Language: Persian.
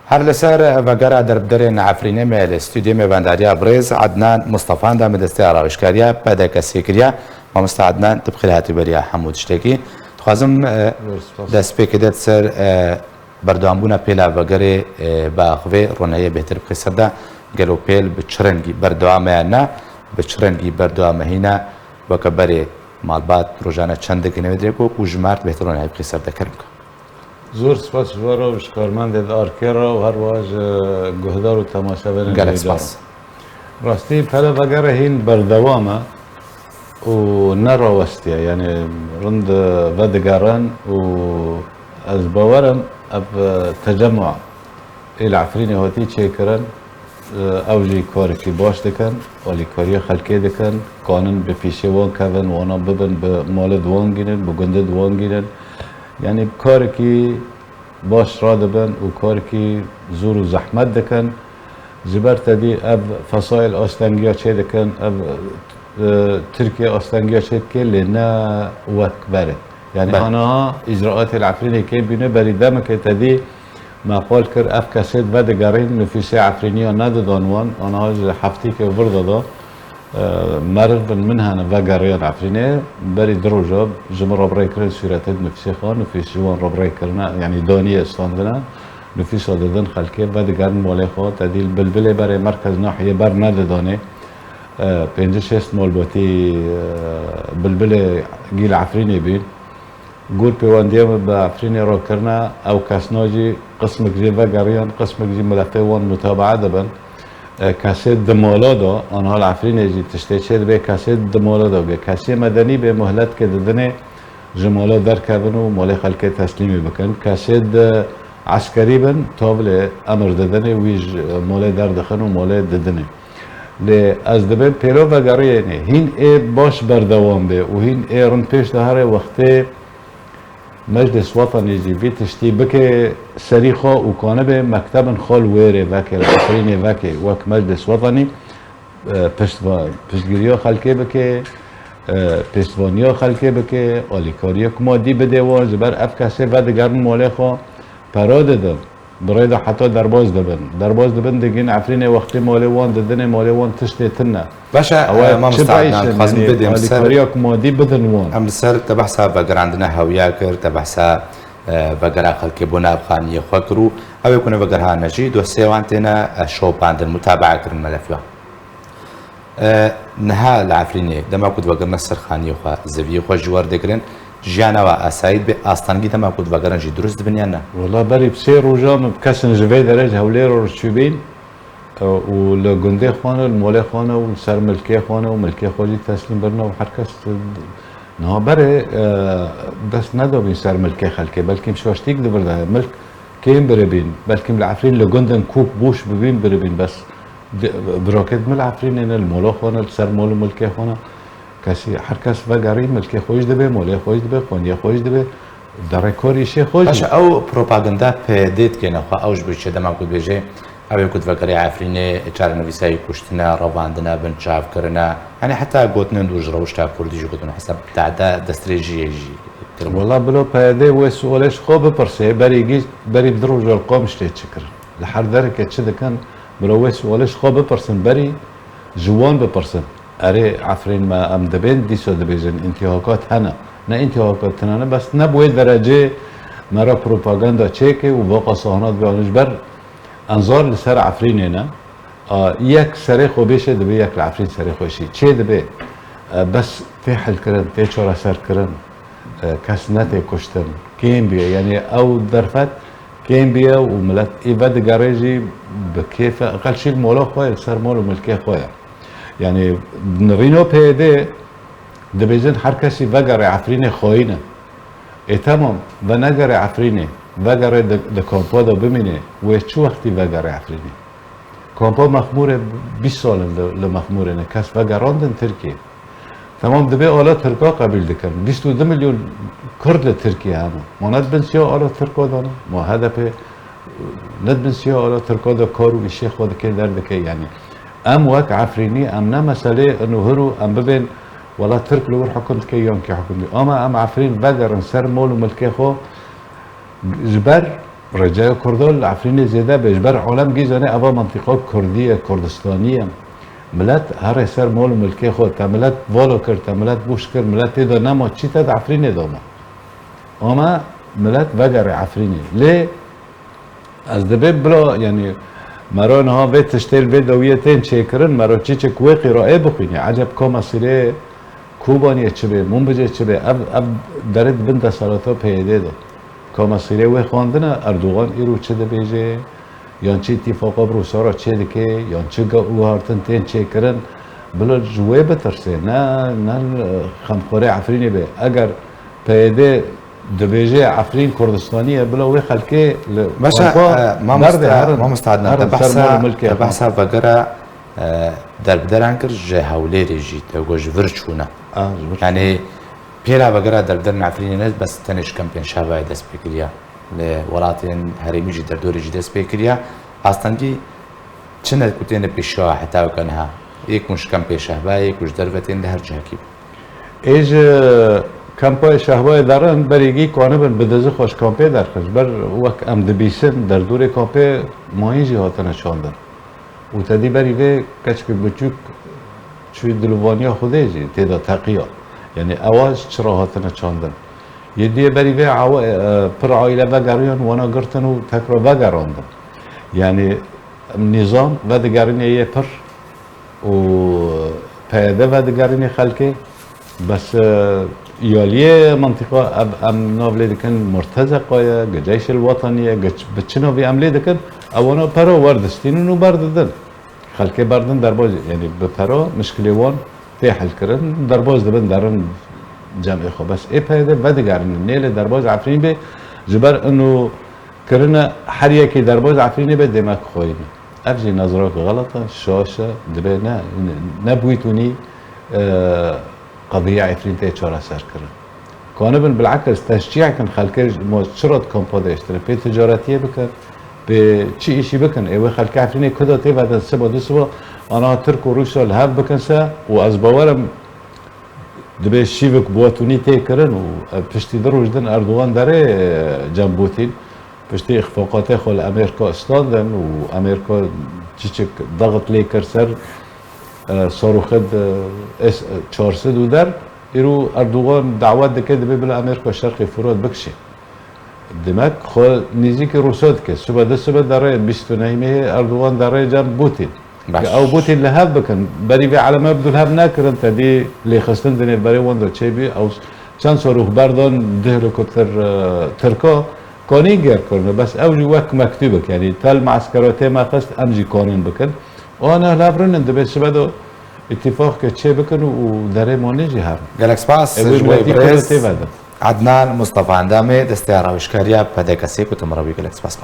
هر لسر وگرا در بدرین عفرینه میل استودیو میبندریا برز عدنان مصطفى دا مدسته آراوشکاریا پیدا کسی کریا و مست عدنان تبخیر هاتی بریا حمود شتکی خوازم دست پیکدت سر بردوامبونا پیلا وگره با خوی رونایی بهتر بخیصر دا گلو پیل بچرنگی بردوامه نه بچرنگی بردوامه هینا وکبری مالبات روزانه چند کنه ودریکو کوجمارت بهتر رونایی بخیصر دا کرم که زور سپاس وارو شکارمند آرکرا و هر واج گهدار و تماشاگر گلک سپاس راستی پلا وگره هین بردوامه و نراوستیه یعنی رند ودگران و از باورم اب تجمع العفرینه هاتی چه کرن اوجی کاری که باش دکن ولی کاری خلقی دکن قانون به پیشه وان کردن وانا ببن به مال دوان گیرن به گنده دوان گیرن یعنی کاری که باش را دبن و کاری که زور و زحمت دکن زبر تدی اب فصائل آستنگیا چه دکن اب ترکیه آستنگیا چه که لنا وقت بره یعنی آنها اجراءات العفرینه که بینه بریدم که تدی ما قال كر اف كاسيت بعد قارين نفيسي عفرينيه نادى دانوان انا حفتي كي برضه مرض منها وقارين عفرينيه بري دروجه جمر ربريكر سيرات نفسي خان نفيس جوان ربريكرنا يعني دانيه استاندنا نفيس ددن خلكي بعد قارن مولي خو تديل بلبله بري مركز ناحيه بر نادى داني بينجش است مولباتي بلبله جيل عفريني بين قول بيوانديم بعفريني رو كرنا او كاسناجي قسمك جي وقاريان قسمك جي ملفوان متابعة دبن كاسيت دمولادو انا العفريني جي تشتيشيد بي كاسيت دمولادو بي كاسي مدني بي مهلت كددني جمالات در كابن و مالي خلقه تسليمي بكن كاسيت عسكري بن طابل امر ددني ويج مالي در دخن و مالي ددني لی از دبن پیرو وقارياني هين اي باش بردوام بي و هين اي رن پیش دهاره وقتی مجلس وطني جي في تشتي بكي سريخو وكان به مكتب خال ويري وكي العفريني وكي وك مجلس وطني پشتگیریا خلقه بكي پشتوانیا خلقه بكي آلیکاریا کما دی بده و زبر اف کسی و دگرن مالی خو پراده دن برای دا حتی درباز دبن دگین عفرینه وقتی مالی وان ددن مالی وان تشتی تنه باشا ما مستعدنا خازم بدیم آلیکاریا کما دی بدن وان ام سر تبحثا بقر عندنا هویا کر تبحثا بقر خلقه بنا بخانیه خوکرو او يكون بقر ها نجي دو سيوانتنا شو باند المتابعة كرن ملفيا نها العفريني دما كنت بقر نصر خانية خوا زبيه خوا جوار دكرن جانا و اسايد به استانگی دما كنت بقرن جي درست بنيانا والله بري بسير وجام بكسن جوي درج هولير ورشوبين ولغندي خانه المولي خانه وسر ملكي خانه وملكي خوجي تسليم برنا وحركس نه بري بس ندو بين سر ملكي خلكي بلكي مش واشتيك دبرده ملك كيم بربين بلكي العفرين لغندن كوك بوش ببين بربين بس براكت من العفرين ان المولو خانه سر مولو ملكي خانه کسی هر کس وگاری ملکی خوش دبه مالی خوش دبه خونی خوش دبه در کاری شی خوش باشه او پروپاگاندا پدید کنه خو اوج بشه دما کو بيجي او يكون وگاری عفرینه چار نویسای کشتنا رواندنا بن چاف کرنا يعني حتى گوتن دوج روش تا کردی جو گوتن حساب تعدا دستريجي والله بلو پاده و سوالش خوب پرسه بری دروج القوم شتي شكر لحد ذلك تشد كان بلو سوالش خوب پرسن بری جوان بپرسن اره عفرین ما ام دبین دیسو دبیجن انتهاکات هنه نه انتهاکات هنه بس نبوید درجه مرا پروپاگاندا چکه و واقع صحنات بیانش بر انظار لسر عفرینه نه یک سری خوبیشه دبی یک العفرین سری خوشی چه دبی بس تحل کرن تچورا سر کرن کس نته کشتن کیم بیا یعنی او درفت کیم بیا و ملت ایواد گاریجی بکیف اقل شیل مولا خواه سر مولو ملکی خواه يعني نرينو بيدي دبيزن هر کسی وگره عفرینه خواهینه تمام و نگره عفرینه وگره ده کامپا دا بمینه و چو وقتی وگره عفرینه کامپا مخموره 20 سال لمخموره نه کس وگراندن ترکیه تمام دبی آلا ترکا قبیل دکن 22 میلیون کرد ترکیه همه ما ند بنسیا آلا ترکا دانه ما هدف ند بنسیا آلا ترکا دا کارو بیشه خود که درده که یعنی ام وك عفريني ام نا مسألة انه هرو ام ببين والله ترك لور حكمت كي يوم كي حكمت اما ام عفرين بقر انسر مول وملكي خو جبر رجاء كردول عفرين زيادة بجبر عالم جيزانه أبا منطقة كردية كردستانية ملت هر سر مول ملكي خود تملت والو كر تملت بوش كر ملت تدا نما چی تد عفرين دوما اما ملت وگر عفريني ليه از دبي بلا يعني مرا نها به تشتیل به دویتین چیکرن مرا چی کوی قرائه بخونی عجب کام اسیره کوبانی چه به مون بجه چه به اب درد بند سالاتا پیدا داد کام اسیره و خواندن اردوغان ایرو چه ده بیجه یان چی اتفاقا بروسا را چه دکه یان چه او هارتن تین چیکرن بلا جوه بترسه نه خمخوره عفرینی به اگر پیدا دبیجه عفرین کردستانیه بلا وی خلکه ما مستعدنا تبحثا وگره دربدران کر جه حوله ریجید وگوش ورچونه يعني بيلا وگره دربدرن عفرینی نز بس تنش کمپین شهباء دست بکریا لولاتین هرمی جی دردوری جی دست بکریا اصلاً چند کتین پیشا حتی وکنها یک مش کمپین شهباء یک مش دربتین ده هر جه کی ایج کمپای شهباء دارن بریگی کانبن بدازه خوش کمپی درخش بر وقت ام دبیسن در دور کمپی ماهیجی هاتن شاندن و تدی بریگه کچک بچوک چوی دلوانیا خوده جی تیدا تقیا یعنی اواز چرا هاتن شاندن یه دیه بریگه پر عائله بگریان وانا گرتن و تکرا بگراندن یعنی نظام و دگرینه یه پر و پیاده و دگرینه خلکه بس یالیه منطقه ام ناولی دکن مرتزقه جیش الوطنیه بچنو بی عملی دکن اوانا پرا وردستین و برددن خلکه بردن درباز یعنی به پرا مشکلی وان تحل کردن درباز دبن درن جمعی خواه بس ای پیده بدگرن نیل درباز عفرین به جبر انو کرنه هر یکی درباز عفرینی به دمک خوینه افجی نظراک غلطه شاشه دبه نه نبویتونی قضية عفرين تي چارة سر كرن كانبن بالعكس تشجيع كان خلكه شرط كومبودا يشتري في تجارتيه بكن بشي اشي بكن ايوه خلكه عفريني كدا تي بعد السبا دي سبا انا ترك وروسيا الهاب بكن سا وازبوارم دبي شيفك بواتوني تي كرن وبشتي دروج دن اردوغان داري جنبوتين بشتي اخفاقاته خل امريكا استاندن وامريكا تشيك ضغط لي كرسر صاروخد 400 در ایرو اردوغان دعوت دکه دبی بلا امریکا شرقی فرود بکشه دمک خو نزدیک روسات که صبح داره 29 اردوغان داره جنب بوتین او بوتین لهب بکن بری به علامه بدل هب نکردن تدی لیخستن دنیل بری وندر چه بی او چند صاروخ بردان ده هلیکوپتر ترکا کانی گیر کرده بس او جو وقت مکتوبه یعنی تل معسكراته ما قصد امجی کانون بکن وانا لابرن دبي سبدو اتفاق كتشي بكن وداري مونيجي هار قالك سباس جوي بريز عدنان مصطفى عندامي دستيارة وشكاريا بدك اسيك وتمربي قالك سباس